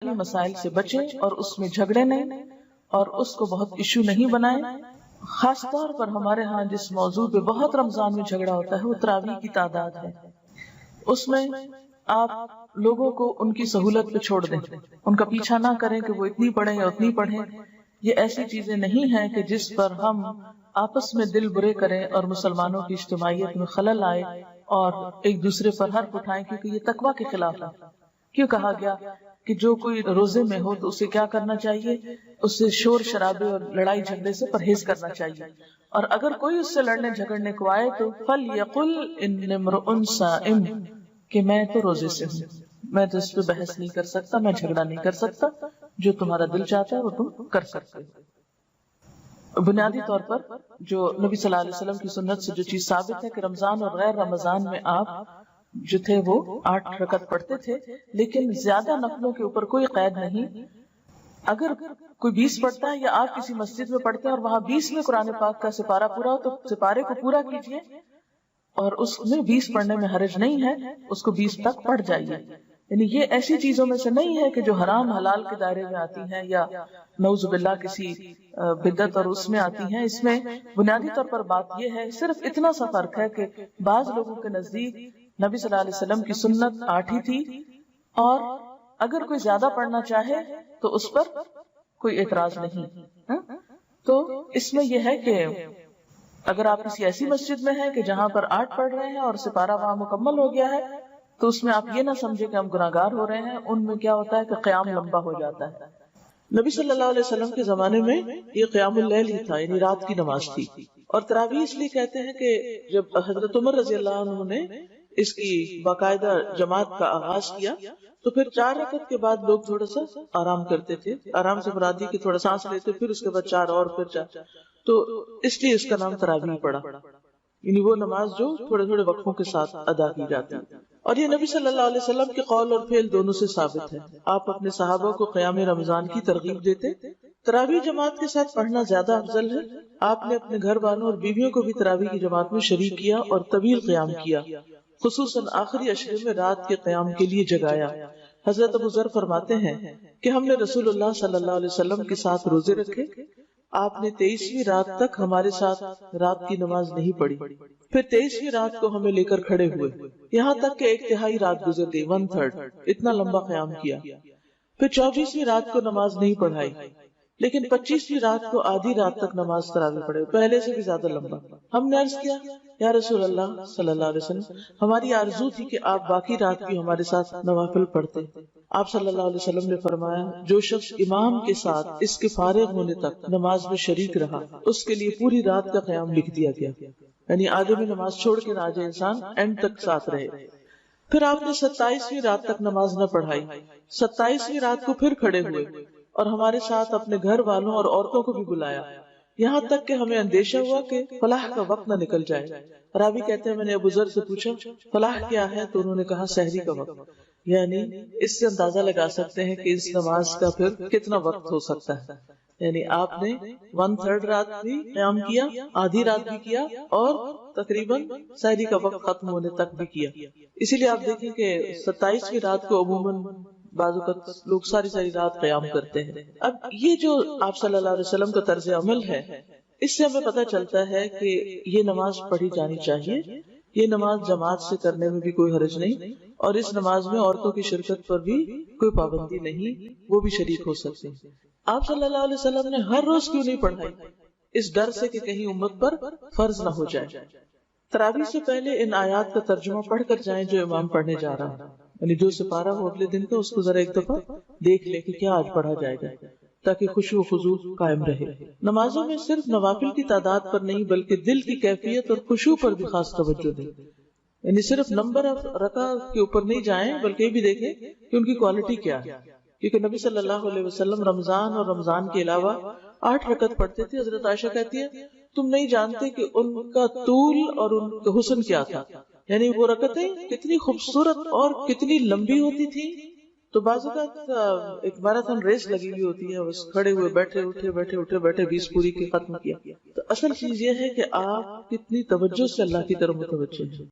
مسائل سے بچیں اور اس میں جھگڑے نہیں اور اس کو بہت ایشو نہیں بنائیں. خاص طور پر ہمارے ہاں جس موضوع پہ بہت رمضان میں جھگڑا ہوتا ہے وہ تراویح کی تعداد ہے. اس میں آپ لوگوں کو ان کی سہولت پہ چھوڑ دیں, ان کا پیچھا نہ کریں کہ وہ اتنی پڑھیں یا اتنی پڑھیں. یہ ایسی چیزیں نہیں ہیں کہ جس پر ہم آپس میں دل برے کریں اور مسلمانوں کی اجتماعیت میں خلل آئے اور ایک دوسرے پر حرف اٹھائیں, کیونکہ یہ تقویٰ کے خلاف ہے. کیوں کہا گیا کہ جو کوئی روزے میں ہو تو اسے کیا کرنا چاہیے, اسے شور شرابے اور لڑائی جھگڑے سے پرہیز کرنا چاہیے, اور اگر کوئی اس سے لڑنے جھگڑنے کو آئے تو فَلْيَقُلْ إِنِّ امْرُؤٌ صَائِمٌ, کہ میں تو روزے سے ہوں, میں تو اس پہ بحث نہیں کر سکتا, میں جھگڑا نہیں کر سکتا, جو تمہارا دل چاہتا ہے وہ تم کر سکتے ہو. بنیادی طور پر جو نبی صلی اللہ علیہ وسلم کی سنت سے جو چیز ثابت ہے کہ رمضان اور غیر رمضان میں آپ جو تھے وہ 8 رکعت پڑھتے تھے, لیکن زیادہ نفلوں کے اوپر کوئی قید نہیں. اگر کوئی 20 پڑھتا ہے یا آپ کسی مسجد میں پڑھتے ہیں اور وہاں 20 میں قرآن پاک کا سپارہ پورا ہو تو سپارے کو پورا کیجیے, اور اس میں 20 پڑھنے میں حرج نہیں ہے, اس کو 20 تک پڑھ جائیے. یعنی یہ ایسی چیزوں میں سے نہیں ہے کہ جو حرام حلال کے دائرے میں آتی ہیں یا نعوذ باللہ کسی بدعت اور اس میں آتی ہیں. اس میں بنیادی طور پر بات یہ ہے, صرف اتنا سا فرق ہے کہ بعض لوگوں کے نزدیک نبی صلی اللہ علیہ وسلم کی سنت 8 ہی تھی, اور اگر کوئی زیادہ پڑھنا چاہے تو اس پر کوئی اعتراض نہیں. تو اس میں یہ ہے کہ اگر آپ کسی ایسی مسجد میں ہیں کہ جہاں پر 8 پڑھ رہے ہیں اور سپارہ وہاں مکمل ہو گیا ہے, تو اس میں آپ یہ نہ سمجھے کہ ہم گناہگار ہو رہے ہیں. ان میں کیا ہوتا ہے کہ قیام لمبا ہو جاتا ہے. نبی صلی اللہ علیہ وسلم کے زمانے میں یہ قیام اللیل ہی تھا, یعنی رات کی نماز تھی. اور تراویح اس لیے کہتے ہیں کہ جب حضرت عمر رضی اللہ عنہ نے اس کی باقاعدہ جماعت کا آغاز کیا تو پھر 4 رکعت کے بعد لوگ تھوڑا سا آرام کرتے تھے. آرام سے مراد یہ کہ تھوڑا سانس لیتے, پھر اس کے بعد 4 اور پھر 4, تو اس لیے اس کا نام تراویح پڑا, یعنی وہ نماز جو تھوڑے تھوڑے وقفوں کے ساتھ ادا کی جاتی ہے. اور یہ نبی صلی اللہ علیہ وسلم کے قول اور فعل دونوں سے ثابت ہے. آپ اپنے صحابہ کو قیام رمضان کی ترغیب دیتے. تراویح جماعت کے ساتھ پڑھنا زیادہ افضل ہے. آپ نے اپنے گھر والوں اور بیویوں کو بھی تراویح کی جماعت میں شریک کیا اور طویل قیام کیا, خصوصاً آخری عشرے میں رات کے قیام کے لیے جگایا. حضرت ابو ذر فرماتے ہیں کہ ہم نے رسول اللہ صلی اللہ علیہ وسلم کے ساتھ روزے رکھے. آپ نے 23ویں رات تک ہمارے ساتھ رات کی نماز نہیں پڑھی, پھر 23ویں رات کو ہمیں لے کر کھڑے ہوئے, یہاں تک کہ 1/3 رات گزر گئی, 1/3, اتنا لمبا قیام کیا. پھر 24ویں رات کو نماز نہیں پڑھائی, لیکن 25ویں رات کو آدھی رات تک نماز تراویح پڑھے, پہلے سے بھی زیادہ لمبا. ہم نے عرض کیا, یا رسول اللہ صلی اللہ علیہ وسلم, ہماری آرزو تھی کہ آپ باقی رات بھی ہمارے ساتھ نوافل پڑھتے. آپ صلی اللہ علیہ وسلم نے فرمایا, جو شخص امام کے ساتھ اس کے فارغ ہونے تک نماز میں شریک رہا اس کے لیے پوری رات کا قیام لکھ دیا گیا. یعنی آگے میں نماز چھوڑ کے نہ جائے انسان, اینڈ تک ساتھ رہے. پھر آپ نے 27ویں رات تک نماز نہ پڑھائی. 27ویں رات کو پھر کھڑے ہوئے اور ہمارے ساتھ اپنے گھر والوں اور عورتوں کو بھی بلایا, یہاں تک کہ ہمیں اندیشہ ہوا کہ فلاح کا وقت نہ نکل جائے. راوی کہتے ہیں میں نے ابو ذر سے پوچھا فلاح کیا ہے, تو انہوں نے کہا سحری کا وقت. یعنی اس سے اندازہ لگا سکتے ہیں کہ اس نماز کا پھر کتنا وقت ہو سکتا ہے. یعنی آپ نے 1/3 رات بھی قیام کیا, آدھی رات بھی کیا, اور تقریباً سحری کا وقت ختم ہونے تک بھی کیا. اسی لیے آپ دیکھیں کہ 27ویں رات کو عموماً بعض اوقات لوگ ساری رات قیام کرتے ہیں. اب یہ جو آپ صلی اللہ علیہ وسلم کا طرز عمل ہے, اس سے ہمیں پتہ چلتا ہے کہ یہ نماز پڑھی جانی چاہیے. یہ نماز جماعت سے کرنے میں بھی کوئی حرج نہیں, اور اس نماز میں عورتوں کی شرکت پر بھی کوئی پابندی نہیں, وہ بھی شریک ہو سکتے ہیں. آپ صلی اللہ علیہ وسلم نے ہر روز کیوں نہیں پڑھائی, اس ڈر سے کہ کہیں امت پر فرض نہ ہو جائے. تراویح سے پہلے ان آیات کا ترجمہ پڑھ کر جائیں جو امام پڑھنے جا رہا ہے, یعنی جو سپارہ ہو اگلے دن کا اس کو ذرا ایک دفعہ دیکھ لے کہ کیا آج پڑھا جائے گا, تاکہ خشوع و خضوع قائم رہے. نمازوں میں صرف نوافل کی تعداد پر نہیں بلکہ دل کی کیفیت اور خشوع پر بھی خاص توجہ دیں. یعنی صرف نمبر آف رکعت کے اوپر نہیں جائیں بلکہ یہ بھی دیکھیں کہ ان کی کوالٹی کیا ہے. کیونکہ نبی صلی اللہ علیہ وسلم رمضان اور رمضان کے علاوہ 8 رکعت پڑھتے تھے. حضرت عائشہ کہتی ہے تم نہیں جانتے کہ ان کا طول اور ان کا حسن کیا تھا, یعنی وہ رکعتیں کتنی خوبصورت اور کتنی لمبی ہوتی تھی. تو بعض اوقات ایک میراتھن ریس لگی ہوئی ہوتی ہے, بس کھڑے ہوئے بیٹھے اٹھے 20 پوری کی ختم کیا. تو اصل چیز یہ ہے کہ آپ کتنی توجہ سے اللہ کی طرف متوجہ ہیں.